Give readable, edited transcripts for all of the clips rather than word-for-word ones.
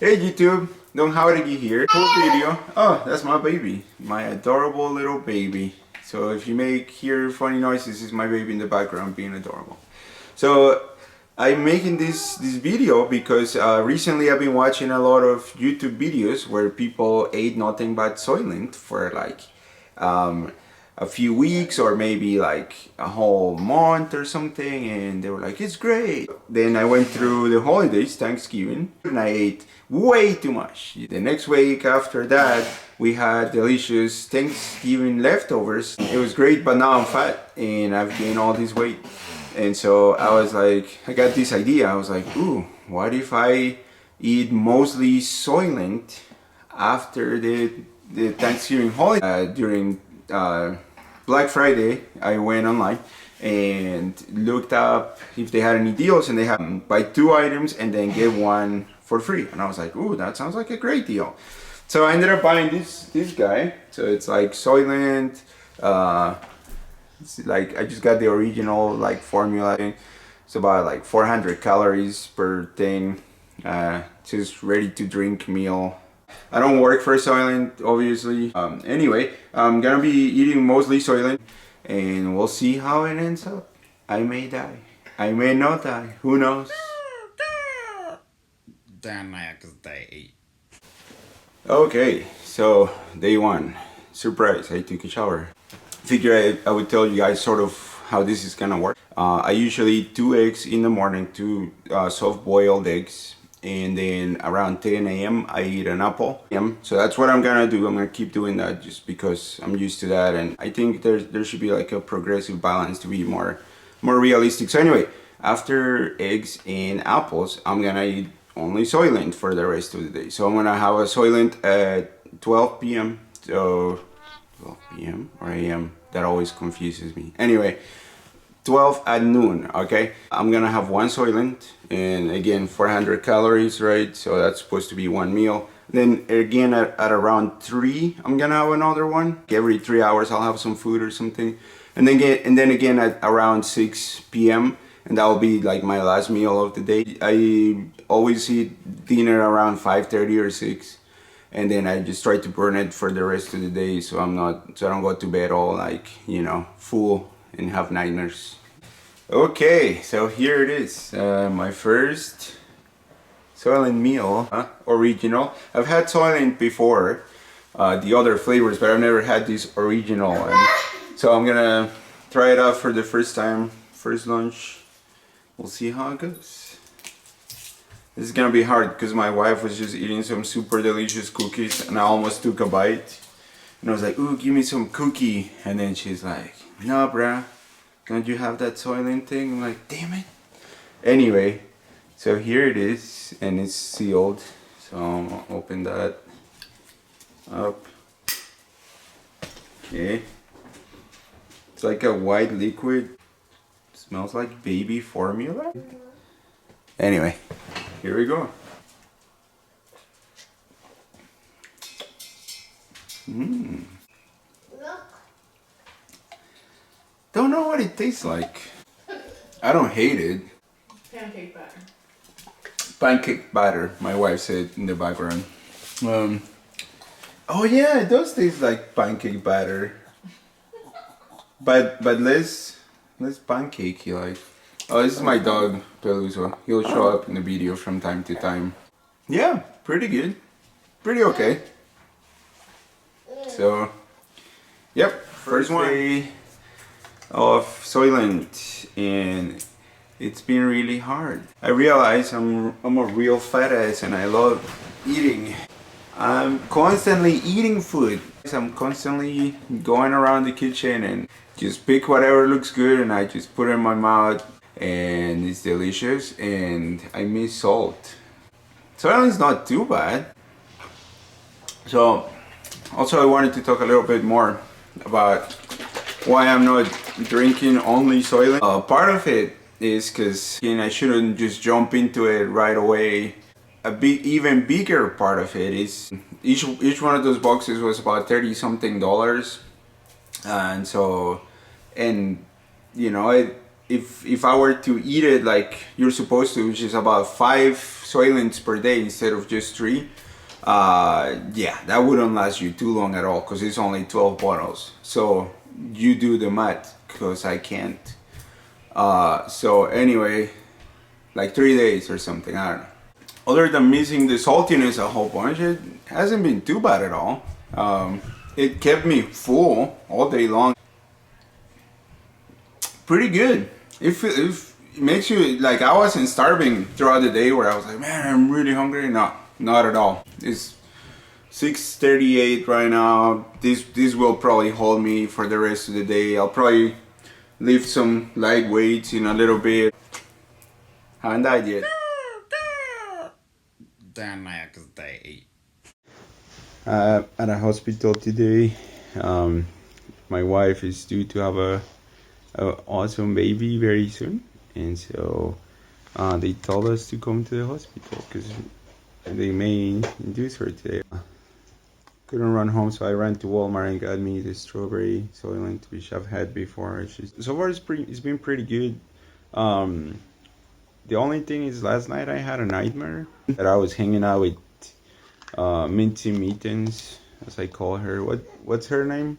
Hey YouTube, Don Howdy here. Cool video. Oh, that's my baby. My adorable little baby. So if you hear funny noises, it's my baby in the background being adorable. So I'm making this video because recently I've been watching a lot of YouTube videos where people ate nothing but Soylent for like a few weeks or maybe like a whole month or something, and they were like, it's great. Then I went through the holidays, Thanksgiving, and I ate way too much. The next week after that, we had delicious Thanksgiving leftovers. It was great, but now I'm fat and I've gained all this weight. And so I was like, I got this idea. I was like, ooh, what if I eat mostly Soylent after the Thanksgiving holiday? During Black Friday, I went online and looked up if they had any deals, and they had buy 2 items and then get 1 for free. And I was like, ooh, that sounds like a great deal. So I ended up buying this guy. So it's like Soylent. It's like I just got the original like formula. It's about like 400 calories per thing. Just ready to drink meal. I don't work for Soylent, obviously. Anyway, I'm gonna be eating mostly Soylent, and we'll see how it ends up. I may die. I may not die. Who knows? The next day. Okay, so day 1. Surprise, I took a shower. Figure I would tell you guys sort of how this is gonna work. I usually eat 2 eggs in the morning, 2 soft-boiled eggs. And then around 10 a.m. I eat an apple. So that's what I'm gonna do. I'm gonna keep doing that just because I'm used to that, and I think there should be like a progressive balance to be more realistic. So anyway, after eggs and apples, I'm gonna eat only Soylent for the rest of the day. So I'm gonna have a Soylent at 12 p.m. So 12 p.m. or a.m. That always confuses me. Anyway, 12 at noon, okay? I'm gonna have 1 Soylent, and again 400 calories, right? So that's supposed to be 1 meal. Then again at around 3, I'm gonna have another one. Every 3 hours I'll have some food or something. And then again at around 6 p.m. and that will be like my last meal of the day. I always eat dinner around 5:30 or 6. And then I just try to burn it for the rest of the day, so I don't go to bed all like, you know, full and have nightmares. Okay, so here it is, my first Soylent meal, original. I've had Soylent before, the other flavors, but I've never had this original. And so I'm gonna try it out for the first time, first lunch. We'll see how it goes. This is gonna be hard because my wife was just eating some super delicious cookies and I almost took a bite. And I was like, ooh, give me some cookie. And then she's like, no, bruh, don't you have that Soylent thing? I'm like, damn it. Anyway, so here it is, and it's sealed. So I'm gonna open that up. Okay. It's like a white liquid. It smells like baby formula. Anyway, here we go. Mmm. Don't know what it tastes like. I don't hate it. Pancake batter. Pancake batter, my wife said in the background. Oh yeah, it does taste like pancake batter. But less pancakey like. Oh, this is my dog, Peluso. He'll show up in the video from time to time. Yeah, pretty good. Pretty okay. So, yep, first one of Soylent, and it's been really hard. I realize I'm a real fat ass and I love eating. I'm constantly eating food. I'm constantly going around the kitchen and just pick whatever looks good and I just put it in my mouth, and it's delicious, and I miss salt. Soylent's not too bad. So also I wanted to talk a little bit more about why I'm not drinking only Soylent. Part of it is because I shouldn't just jump into it right away. Even bigger part of it is each one of those boxes was about $30 something, and so, and you know, if I were to eat it like you're supposed to, which is about 5 Soylents per day instead of just 3, yeah, that wouldn't last you too long at all because it's only 12 bottles. So you do the math because I can't. So anyway, like 3 days or something, I don't know. Other than missing the saltiness a whole bunch, it hasn't been too bad at all. It kept me full all day long. Pretty good. It makes you, like, I wasn't starving throughout the day where I was like, man, I'm really hungry. No, not at all. It's 6:38 right now. This will probably hold me for the rest of the day. I'll probably lift some light weights in a little bit. Haven't died yet. Damn, because they 8. At a hospital today. My wife is due to have a awesome baby very soon, and so they told us to come to the hospital because they may induce her today. Couldn't run home, so I ran to Walmart and got me the strawberry Soylent, which I've had before. So far, it's been pretty good. The only thing is, last night I had a nightmare that I was hanging out with Minty Mittens, as I call her. What's her name?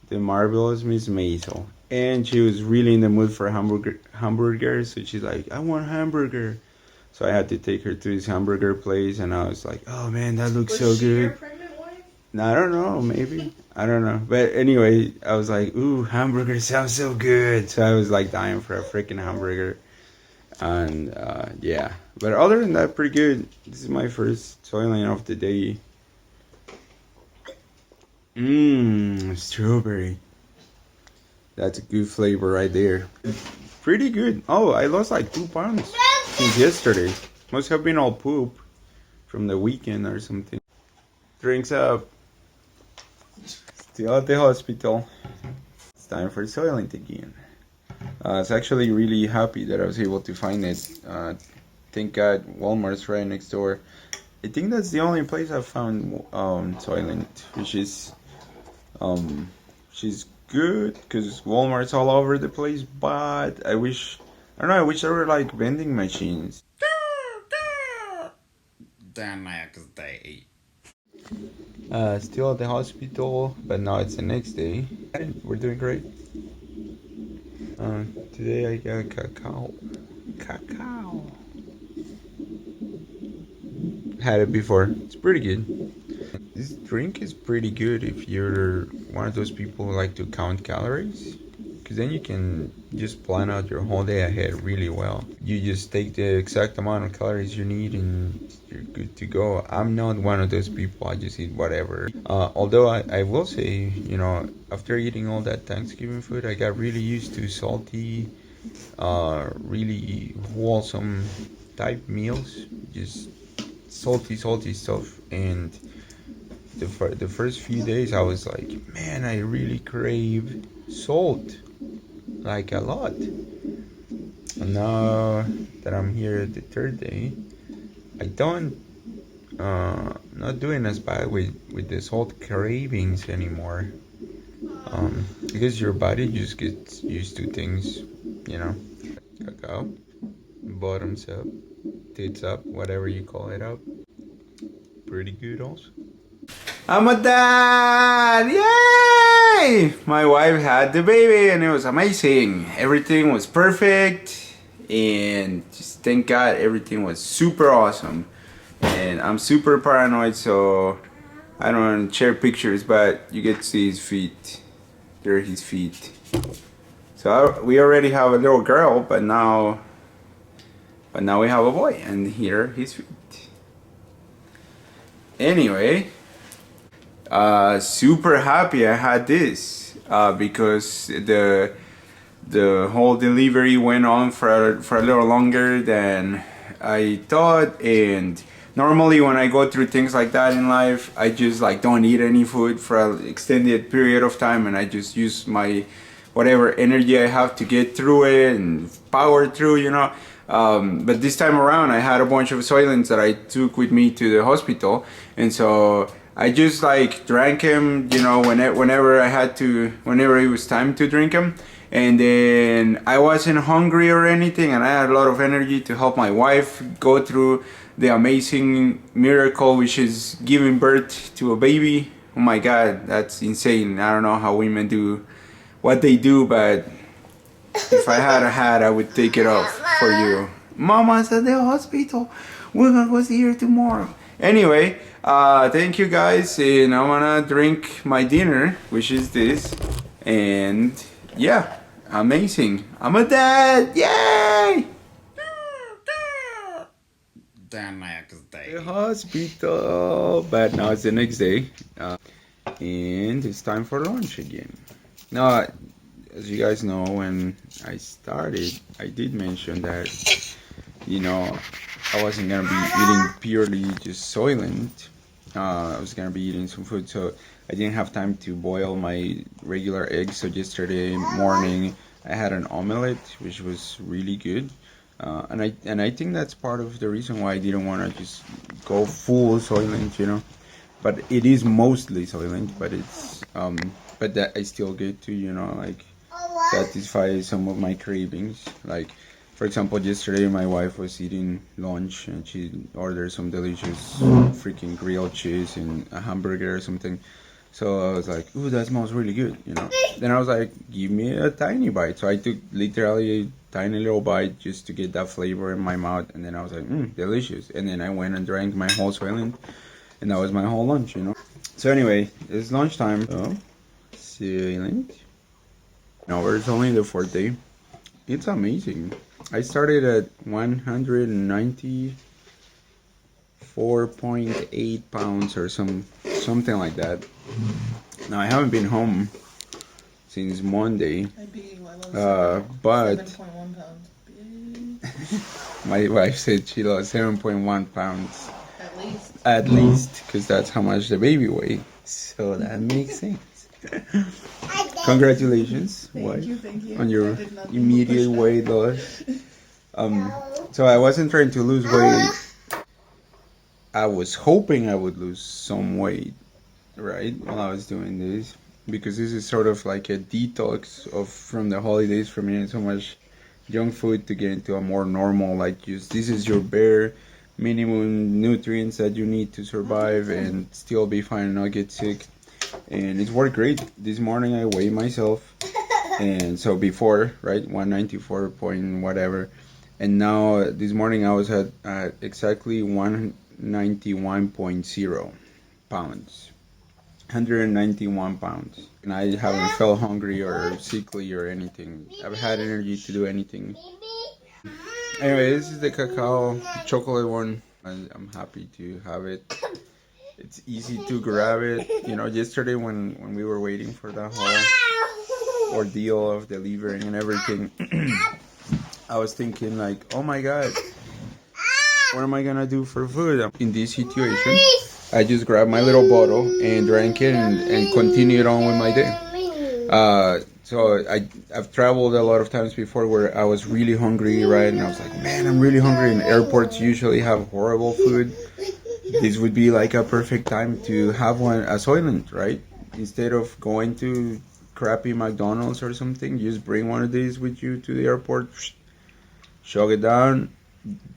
The marvelous Miss Maisel. And she was really in the mood for hamburger. So she's like, I want hamburger. So I had to take her to this hamburger place, and I was like, oh man, that looks so good. Was she your pregnant wife? No, I don't know, maybe. I don't know. But anyway, I was like, ooh, hamburger sounds so good. So I was like dying for a freaking hamburger. And yeah. But other than that, pretty good. This is my first Soylent of the day. Strawberry. That's a good flavor right there. Pretty good. Oh, I lost like 2 pounds since yesterday. Must have been all poop from the weekend or something. Drinks up. Still at the hospital. It's time for Soylent again. I was actually really happy that I was able to find it. Thank God Walmart's right next door. I think that's the only place I've found Soylent, which is she's good because Walmart's all over the place. But I wish there were like vending machines. Damn, because they 8. Still at the hospital, but now it's the next day. We're doing great. Today I got cacao. Had it before. It's pretty good. This drink is pretty good if you're one of those people who like to count calories, because then you can just plan out your whole day ahead really well. You just take the exact amount of calories you need and you're good to go. I'm not one of those people. I just eat whatever. Although I will say, after eating all that Thanksgiving food, I got really used to salty, really wholesome type meals. Just salty stuff. And the first few days I was like, man, I really crave salt, like a lot. And now that I'm here the third day, I don't not doing as bad with the salt cravings anymore, because your body just gets used to things, Cacao, bottoms up, tits up, whatever you call it up. Pretty good also. I'm a dad! Yay! My wife had the baby and it was amazing. Everything was perfect, and just thank God everything was super awesome. And I'm super paranoid, so I don't want to share pictures, but you get to see his feet. There are his feet. So we already have a little girl, but now we have a boy, and here are his feet. Anyway, super happy I had this because the whole delivery went on for a little longer than I thought. And normally when I go through things like that in life, I just don't eat any food for an extended period of time, and I just use my whatever energy I have to get through it and power through, but this time around I had a bunch of Soylents that I took with me to the hospital, and so I just drank them, whenever it was time to drink them. And then I wasn't hungry or anything, and I had a lot of energy to help my wife go through the amazing miracle, which is giving birth to a baby. Oh my God, that's insane. I don't know how women do what they do, but if I had a hat, I would take it off for you. Mama's at the hospital. We're gonna go see her tomorrow. Anyway, thank you guys, and I'm gonna drink my dinner, which is this. And yeah, amazing. I'm a dad. Yay! The next day. The hospital, but now it's the next day, and it's time for lunch again. Now, as you guys know, when I started, I did mention that, you know, I wasn't gonna be eating purely just Soylent. I was gonna be eating some food, so I didn't have time to boil my regular eggs. So yesterday morning, I had an omelette, which was really good. And I think that's part of the reason why I didn't want to just go full Soylent, you know. But it is mostly Soylent, but it's but that I still get to, you know, like satisfy some of my cravings. Like, for example, yesterday my wife was eating lunch and she ordered some delicious freaking grilled cheese and a hamburger or something. So I was like, ooh, that smells really good, you know. Then I was like, give me a tiny bite. So I took literally a tiny little bite just to get that flavor in my mouth. And then I was like, delicious. And then I went and drank my whole Soylent. And that was my whole lunch, you know. So anyway, it's lunchtime. Oh, Soylent. No, it's only the fourth day. It's amazing. I started at 194.8 pounds or something like that. Now I haven't been home since Monday. But 7.1 pounds. my wife said she lost 7.1 pounds. At least. Because that's how much the baby weighed. So that makes sense. Congratulations, wife, Thank you. on your immediate weight loss. So I wasn't trying to lose weight. I was hoping I would lose some weight, right, while I was doing this, because this is sort of like a detox from the holidays, from eating so much junk food to get into a more normal, like, just this is your bare minimum nutrients that you need to survive and still be fine and not get sick. And it's worked great. This morning I weighed myself, and so before, right, 194 point whatever, and now this morning I was at exactly 191.0 pounds. 191 pounds. And I haven't felt hungry or sickly or anything. I've had energy to do anything. Anyway, this is the cacao chocolate one. I'm happy to have it. It's easy to grab it. You know, yesterday when we were waiting for that whole ordeal of delivering and everything, I was thinking like, oh my God, what am I gonna do for food? In this situation, I just grabbed my little bottle and drank it and continued on with my day. So I've traveled a lot of times before where I was really hungry, right? And I was like, man, I'm really hungry. And airports usually have horrible food. This would be like a perfect time to have a Soylent, right? Instead of going to crappy McDonald's or something, just bring one of these with you to the airport, chug it down,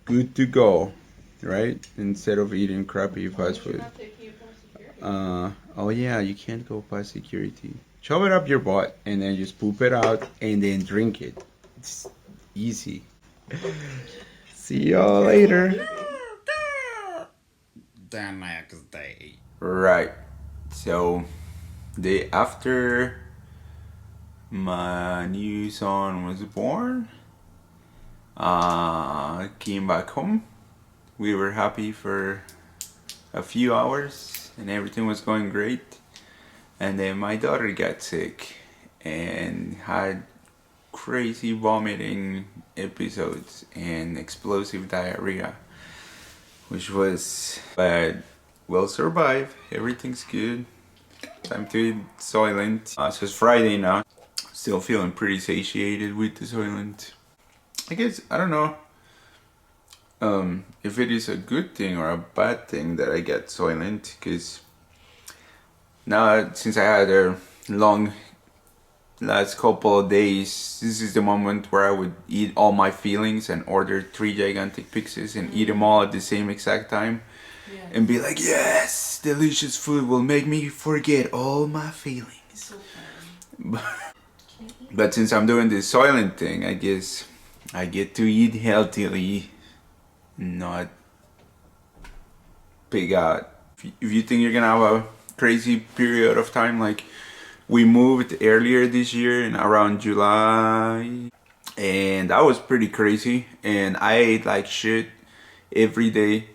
good to go, right? Instead of eating crappy fast food. Oh yeah, you can't go past security. Shove it up your butt and then just poop it out and then drink it. It's easy. See y'all later. The next day. Right. So, day after my new son was born, came back home. We were happy for a few hours and everything was going great. And then my daughter got sick and had crazy vomiting episodes and explosive diarrhea, which was bad. We'll survive. Everything's good. Time to eat Soylent. So it's Friday now. Still feeling pretty satiated with the Soylent. I guess, I don't know if it is a good thing or a bad thing that I get Soylent, because now since I had a long last couple of days, this is the moment where I would eat all my feelings and order 3 gigantic pizzas and eat them all at the same exact time. Yeah. And be like, yes, delicious food will make me forget all my feelings. So fun. But since I'm doing this Soylent thing, I guess I get to eat healthily, not pig out. If you think you're gonna have a crazy period of time, like we moved earlier this year in around July, and that was pretty crazy, and I ate like shit every day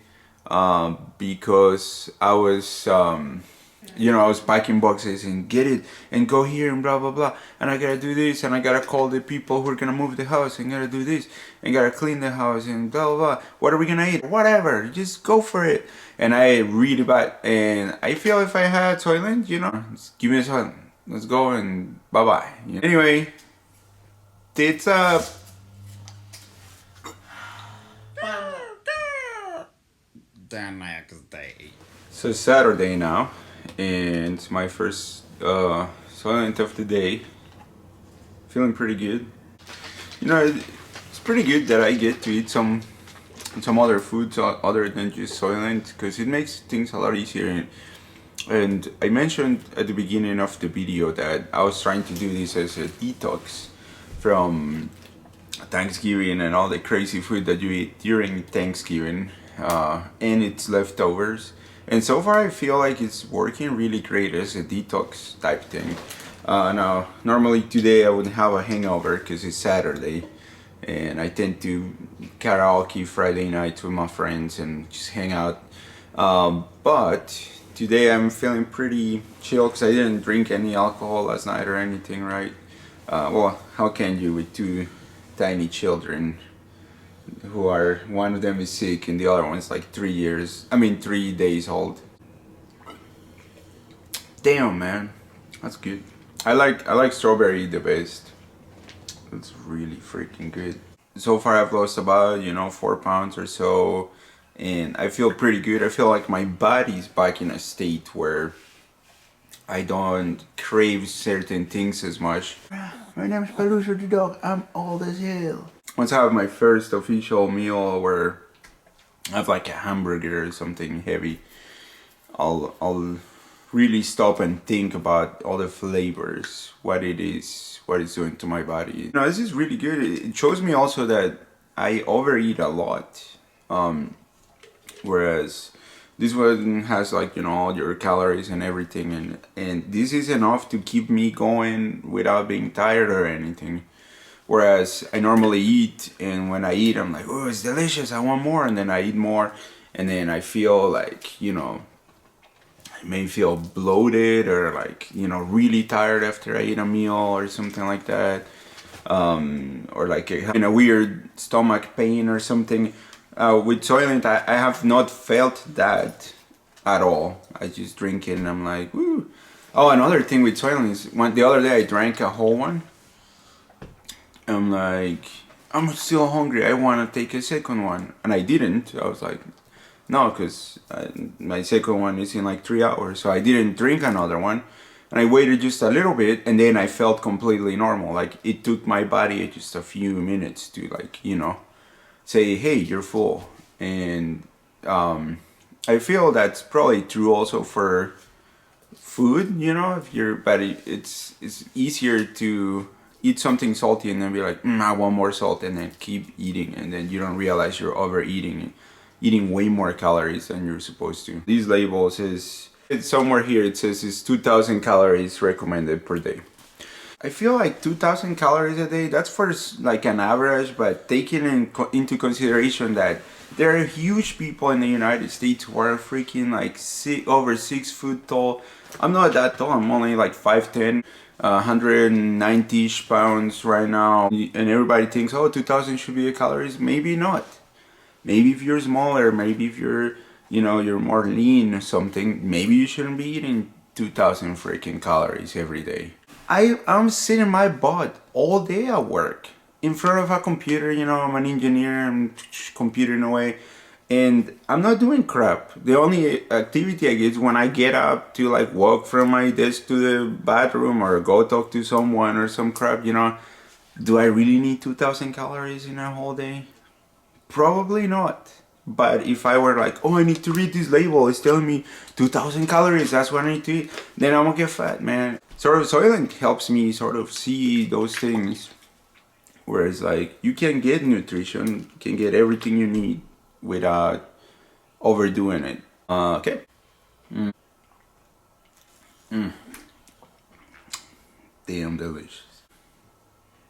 because I was I was packing boxes and get it and go here and blah blah blah, and I gotta do this and I gotta call the people who are gonna move the house and gotta do this and gotta clean the house and blah blah blah. What are we gonna eat? Whatever, just go for it. And I really bad, and I feel if I had Soylent, just give me a Soylent, let's go and bye bye. Anyway, tits up. The next day. So Saturday now, and it's my first Soylent of the day. Feeling pretty good. It's pretty good that I get to eat some other foods other than just Soylent, because it makes things a lot easier. And I mentioned at the beginning of the video that I was trying to do this as a detox from Thanksgiving and all the crazy food that you eat during Thanksgiving and its leftovers. And so far I feel like it's working really great as a detox type thing. Now, normally today I would have a hangover because it's Saturday, and I tend to karaoke Friday nights with my friends and just hang out. But today I'm feeling pretty chill because I didn't drink any alcohol last night or anything, right? Well, how can you with two tiny children who are, one of them is sick and the other one's like 3 days old. Damn, man, that's good. I like strawberry the best. It's really freaking good. So far I've lost about 4 pounds or so, and I feel pretty good. I feel like my body's back in a state where I don't crave certain things as much. My name is Paluso the dog. I'm old as hell. Once I have my first official meal where I have like a hamburger or something heavy, I'll really stop and think about all the flavors, what it's doing to my body. This is really good. It shows me also that I overeat a lot, whereas this one has like all your calories and everything, and this is enough to keep me going without being tired or anything. Whereas I normally eat, and when I eat I'm like, oh, it's delicious, I want more, and then I eat more, and then I feel like I may feel bloated or like really tired after I eat a meal or something like that, or like in a weird stomach pain or something. With Soylent, I have not felt that at all. I just drink it and I'm like, woo. Oh, another thing with Soylent is the other day I drank a whole one. I'm like, I'm still hungry, I want to take a second one, and I didn't. I was like, no, because my second one is in like 3 hours, so I didn't drink another one, and I waited just a little bit, and then I felt completely normal. Like it took my body just a few minutes to say, hey, you're full. And I feel that's probably true also for food. If your body, it's easier to eat something salty and then be like, I want more salt, and then keep eating, and then you don't realize you're overeating, eating way more calories than you're supposed to. These labels it's somewhere here, it says it's 2,000 calories recommended per day. I feel like 2,000 calories a day, that's for like an average, but taking into consideration that there are huge people in the United States who are freaking like over 6 foot tall. I'm not that tall, I'm only like 5'10", 190-ish pounds right now, and everybody thinks, oh, 2,000 should be the calories. Maybe not. Maybe if you're smaller, maybe if you're you're more lean or something, maybe you shouldn't be eating 2,000 freaking calories every day. I'm sitting my butt all day at work in front of a computer. I'm an engineer, I'm computing away, And I'm not doing crap. The only activity I get is when I get up to like walk from my desk to the bathroom or go talk to someone or some crap, you know. Do I really need 2,000 calories in a whole day? Probably not. But if I were like, oh, I need to read this label, it's telling me 2,000 calories, that's what I need to eat, then I'm gonna get fat, man. Sort of Soylent helps me sort of see those things. Whereas like you can get nutrition, you can get everything you need without overdoing it. Okay. Damn delicious.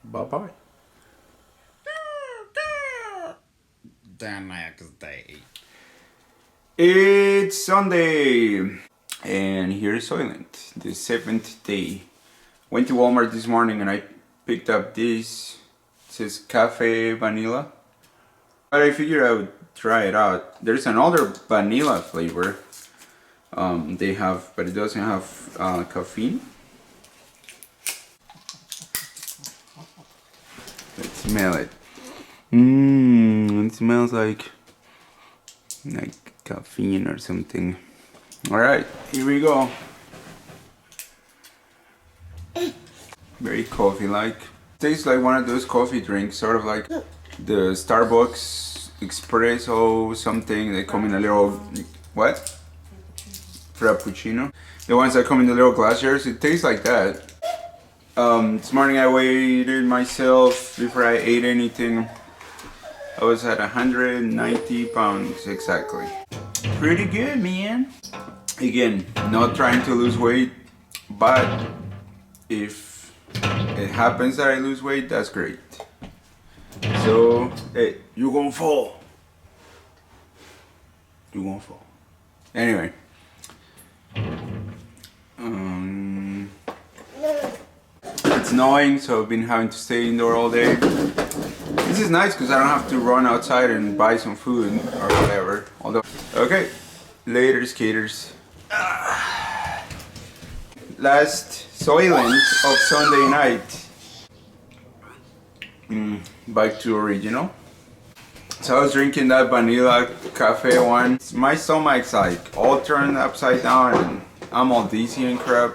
Bye bye. The next day. It's Sunday, and here's Soylent, the 7th day. Went to Walmart this morning and I picked up this. It says Cafe Vanilla. But I figured I would try it out. There's another vanilla flavor they have, but it doesn't have caffeine. Let's smell it. It smells like caffeine or something. Alright, here we go. Very coffee-like. Tastes like one of those coffee drinks, sort of like the Starbucks espresso something. They come in a little, what? Frappuccino. The ones that come in the little glass jars, it tastes like that. This morning I weighed myself before I ate anything. I was at 190 pounds exactly. Pretty good, man. Again, not trying to lose weight, but if it happens that I lose weight, that's great. So, hey, you gonna fall. You gonna fall. Anyway. It's snowing, so I've been having to stay indoor all day. This is nice because I don't have to run outside and buy some food or whatever. Although, okay, later skaters. Last Soylent of Sunday night. Back to original. So I was drinking that vanilla cafe one. My stomach's like all turned upside down and I'm all dizzy and crap.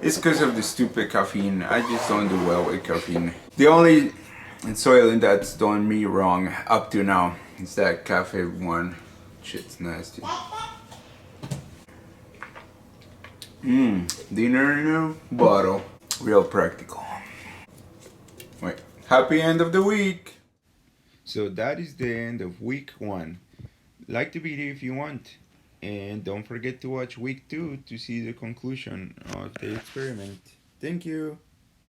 It's because of the stupid caffeine. I just don't do well with caffeine. The only Soylent that's done me wrong up to now is that cafe one. Shit's nasty. Dinner in a bottle. Real practical. Wait. Happy end of the week. So that is the end of week 1. Like the video if you want. And don't forget to watch week 2 to see the conclusion of the experiment. Thank you.